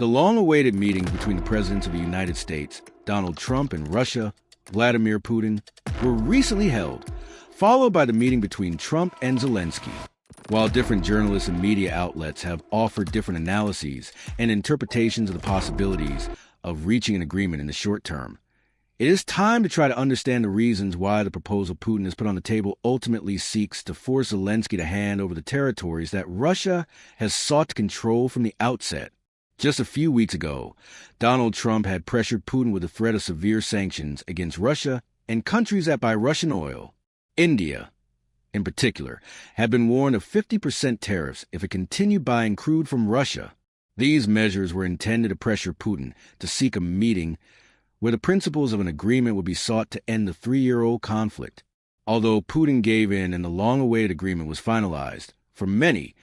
The long-awaited meetings between the presidents of the United States, Donald Trump, and Russia, Vladimir Putin, were recently held, followed by the meeting between Trump and Zelensky. While different journalists and media outlets have offered different analyses and interpretations of the possibilities of reaching an agreement in the short term, it is time to try to understand the reasons why the proposal Putin has put on the table ultimately seeks to force Zelensky to hand over the territories that Russia has sought to control from the outset. Just a few weeks ago, Donald Trump had pressured Putin with the threat of severe sanctions against Russia and countries that buy Russian oil. India, in particular, had been warned of 50% tariffs if it continued buying crude from Russia. These measures were intended to pressure Putin to seek a meeting where the principles of an agreement would be sought to end the three-year-old conflict. Although Putin gave in and the long-awaited agreement was finalized, for many,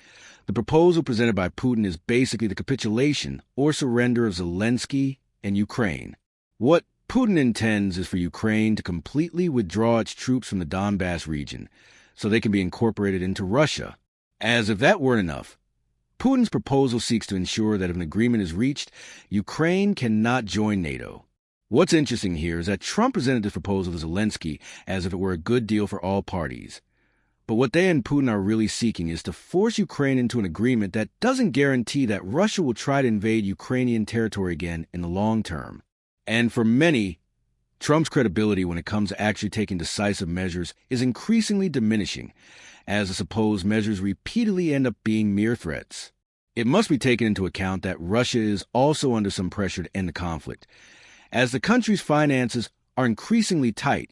the proposal presented by Putin is basically the capitulation or surrender of Zelensky and Ukraine. What Putin intends is for Ukraine to completely withdraw its troops from the Donbass region so they can be incorporated into Russia. As if that weren't enough, Putin's proposal seeks to ensure that if an agreement is reached, Ukraine cannot join NATO. What's interesting here is that Trump presented this proposal to Zelensky as if it were a good deal for all parties. But what they and Putin are really seeking is to force Ukraine into an agreement that doesn't guarantee that Russia will try to invade Ukrainian territory again in the long term. And for many, Trump's credibility when it comes to actually taking decisive measures is increasingly diminishing, as the supposed measures repeatedly end up being mere threats. It must be taken into account that Russia is also under some pressure to end the conflict, as the country's finances are increasingly tight,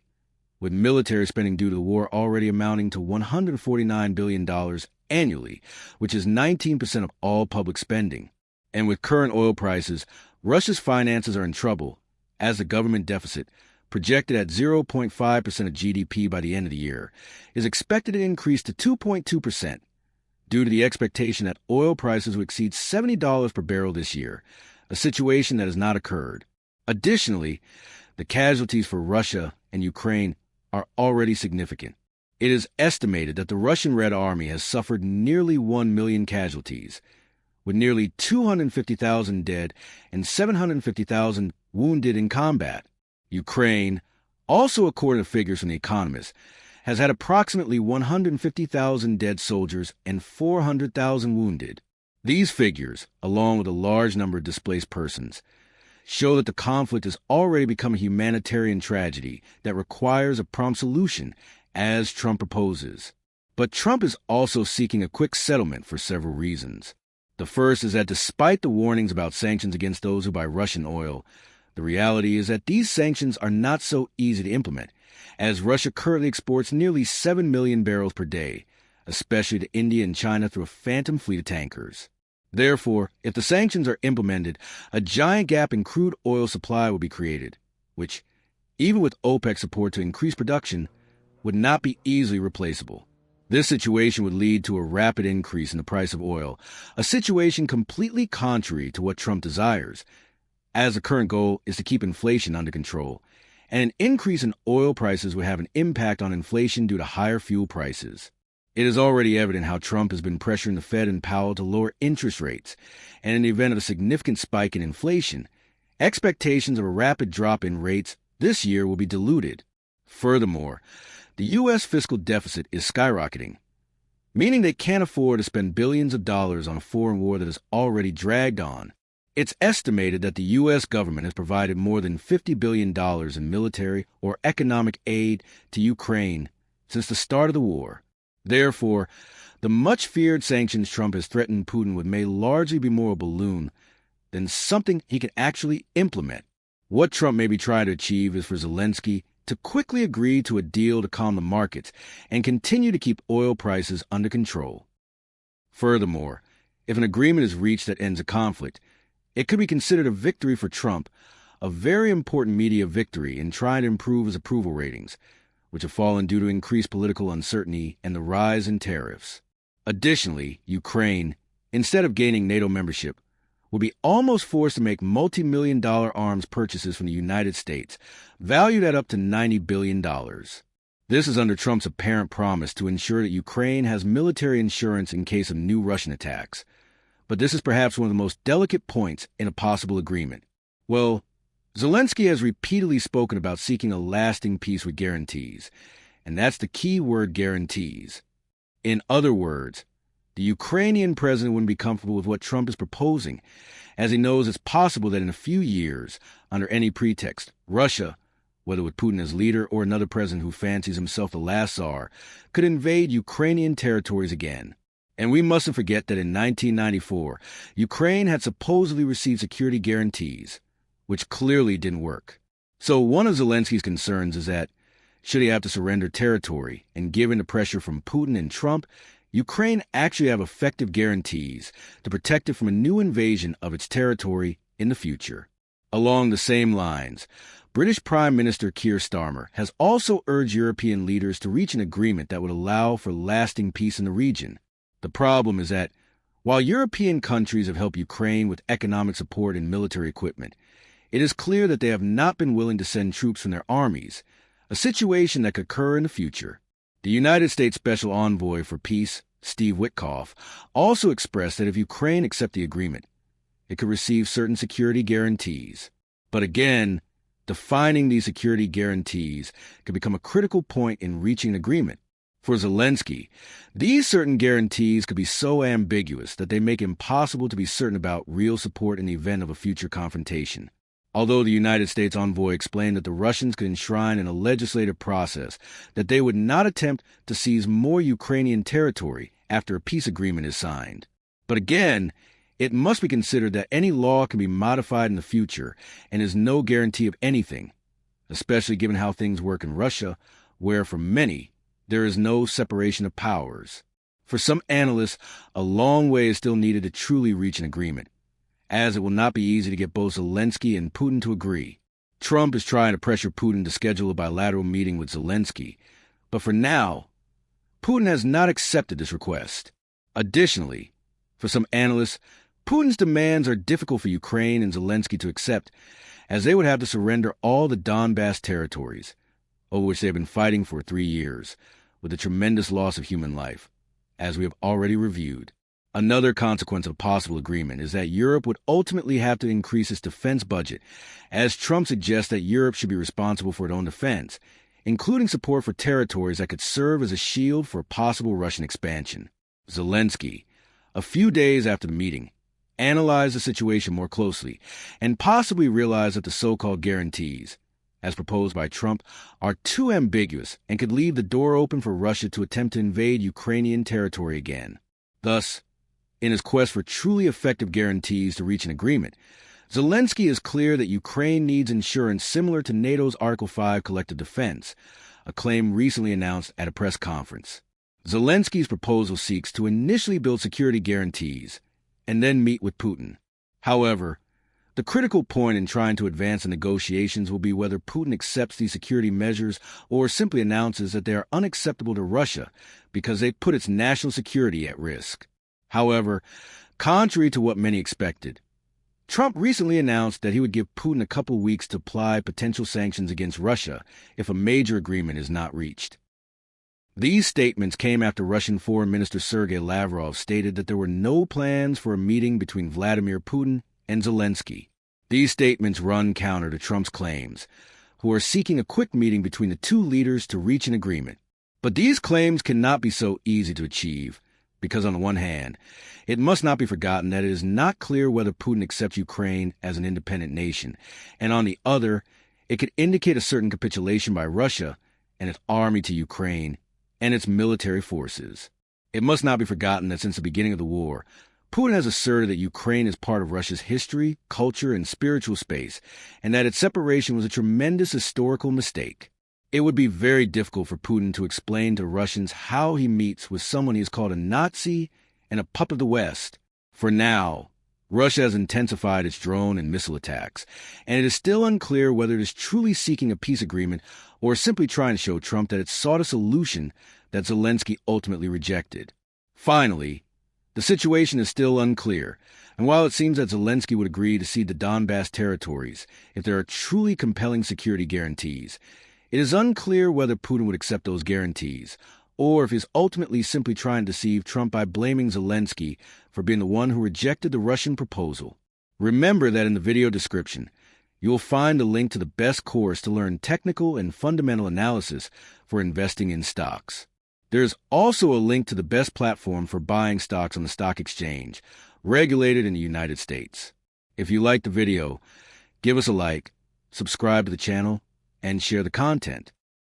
with military spending due to the war already amounting to $149 billion annually, which is 19% of all public spending. And with current oil prices, Russia's finances are in trouble, as the government deficit, projected at 0.5% of GDP by the end of the year, is expected to increase to 2.2%, due to the expectation that oil prices will exceed $70 per barrel this year, a situation that has not occurred. Additionally, the casualties for Russia and Ukraine are already significant. It is estimated that the Russian Red Army has suffered nearly 1 million casualties, with nearly 250,000 dead and 750,000 wounded in combat. Ukraine, also according to figures from The Economist, has had approximately 150,000 dead soldiers and 400,000 wounded. These figures, along with a large number of displaced persons, show that the conflict has already become a humanitarian tragedy that requires a prompt solution, as Trump proposes. But Trump is also seeking a quick settlement for several reasons. The first is that despite the warnings about sanctions against those who buy Russian oil, the reality is that these sanctions are not so easy to implement, as Russia currently exports nearly 7 million barrels per day, especially to India and China through a phantom fleet of tankers. Therefore, if the sanctions are implemented, a giant gap in crude oil supply will be created, which, even with OPEC support to increase production, would not be easily replaceable. This situation would lead to a rapid increase in the price of oil, a situation completely contrary to what Trump desires, as the current goal is to keep inflation under control, and an increase in oil prices would have an impact on inflation due to higher fuel prices. It is already evident how Trump has been pressuring the Fed and Powell to lower interest rates, and in the event of a significant spike in inflation, expectations of a rapid drop in rates this year will be diluted. Furthermore, the U.S. fiscal deficit is skyrocketing, meaning they can't afford to spend billions of dollars on a foreign war that is already dragged on. It's estimated that the U.S. government has provided more than $50 billion in military or economic aid to Ukraine since the start of the war. Therefore, the much-feared sanctions Trump has threatened Putin with may largely be more a balloon than something he can actually implement. What Trump may be trying to achieve is for Zelensky to quickly agree to a deal to calm the markets and continue to keep oil prices under control. Furthermore, if an agreement is reached that ends a conflict, it could be considered a victory for Trump, a very important media victory in trying to improve his approval ratings, which have fallen due to increased political uncertainty and the rise in tariffs. Additionally, Ukraine, instead of gaining NATO membership, will be almost forced to make multi-million-dollar arms purchases from the United States, valued at up to $90 billion. This is under Trump's apparent promise to ensure that Ukraine has military insurance in case of new Russian attacks. But this is perhaps one of the most delicate points in a possible agreement. Well, Zelensky has repeatedly spoken about seeking a lasting peace with guarantees, and that's the key word, guarantees. In other words, the Ukrainian president wouldn't be comfortable with what Trump is proposing, as he knows it's possible that in a few years, under any pretext, Russia, whether with Putin as leader or another president who fancies himself the last Tsar, could invade Ukrainian territories again. And we mustn't forget that in 1994, Ukraine had supposedly received security guarantees, which clearly didn't work. So one of Zelensky's concerns is that, should he have to surrender territory, and given the pressure from Putin and Trump, Ukraine actually have effective guarantees to protect it from a new invasion of its territory in the future. Along the same lines, British Prime Minister Keir Starmer has also urged European leaders to reach an agreement that would allow for lasting peace in the region. The problem is that, while European countries have helped Ukraine with economic support and military equipment, it is clear that they have not been willing to send troops from their armies, a situation that could occur in the future. The United States Special Envoy for Peace, Steve Witkoff, also expressed that if Ukraine accepts the agreement, it could receive certain security guarantees. But again, defining these security guarantees could become a critical point in reaching an agreement. For Zelensky, these certain guarantees could be so ambiguous that they make it impossible to be certain about real support in the event of a future confrontation. Although the United States envoy explained that the Russians could enshrine in a legislative process that they would not attempt to seize more Ukrainian territory after a peace agreement is signed. But again, it must be considered that any law can be modified in the future and is no guarantee of anything, especially given how things work in Russia, where for many, there is no separation of powers. For some analysts, a long way is still needed to truly reach an agreement, as it will not be easy to get both Zelensky and Putin to agree. Trump is trying to pressure Putin to schedule a bilateral meeting with Zelensky, but for now, Putin has not accepted this request. Additionally, for some analysts, Putin's demands are difficult for Ukraine and Zelensky to accept, as they would have to surrender all the Donbass territories, over which they have been fighting for 3 years, with a tremendous loss of human life, as we have already reviewed. Another consequence of a possible agreement is that Europe would ultimately have to increase its defense budget, as Trump suggests that Europe should be responsible for its own defense, including support for territories that could serve as a shield for possible Russian expansion. Zelensky, a few days after the meeting, analyzed the situation more closely and possibly realized that the so-called guarantees, as proposed by Trump, are too ambiguous and could leave the door open for Russia to attempt to invade Ukrainian territory again. Thus, in his quest for truly effective guarantees to reach an agreement, Zelensky is clear that Ukraine needs insurance similar to NATO's Article 5 collective defense, a claim recently announced at a press conference. Zelensky's proposal seeks to initially build security guarantees and then meet with Putin. However, the critical point in trying to advance the negotiations will be whether Putin accepts these security measures or simply announces that they are unacceptable to Russia because they put its national security at risk. However, contrary to what many expected, Trump recently announced that he would give Putin a couple weeks to apply potential sanctions against Russia if a major agreement is not reached. These statements came after Russian Foreign Minister Sergei Lavrov stated that there were no plans for a meeting between Vladimir Putin and Zelensky. These statements run counter to Trump's claims, who are seeking a quick meeting between the two leaders to reach an agreement. But these claims cannot be so easy to achieve, because on the one hand, it must not be forgotten that it is not clear whether Putin accepts Ukraine as an independent nation, and on the other, it could indicate a certain capitulation by Russia and its army to Ukraine and its military forces. It must not be forgotten that since the beginning of the war, Putin has asserted that Ukraine is part of Russia's history, culture, and spiritual space, and that its separation was a tremendous historical mistake. It would be very difficult for Putin to explain to Russians how he meets with someone he has called a Nazi and a puppet of the West. For now, Russia has intensified its drone and missile attacks, and it is still unclear whether it is truly seeking a peace agreement or simply trying to show Trump that it sought a solution that Zelensky ultimately rejected. Finally, the situation is still unclear, and while it seems that Zelensky would agree to cede the Donbass territories if there are truly compelling security guarantees, it is unclear whether Putin would accept those guarantees, or if he's ultimately simply trying to deceive Trump by blaming Zelensky for being the one who rejected the Russian proposal. Remember that in the video description, you will find a link to the best course to learn technical and fundamental analysis for investing in stocks. There's also a link to the best platform for buying stocks on the stock exchange, regulated in the United States. If you liked the video, give us a like, subscribe to the channel, and share the content.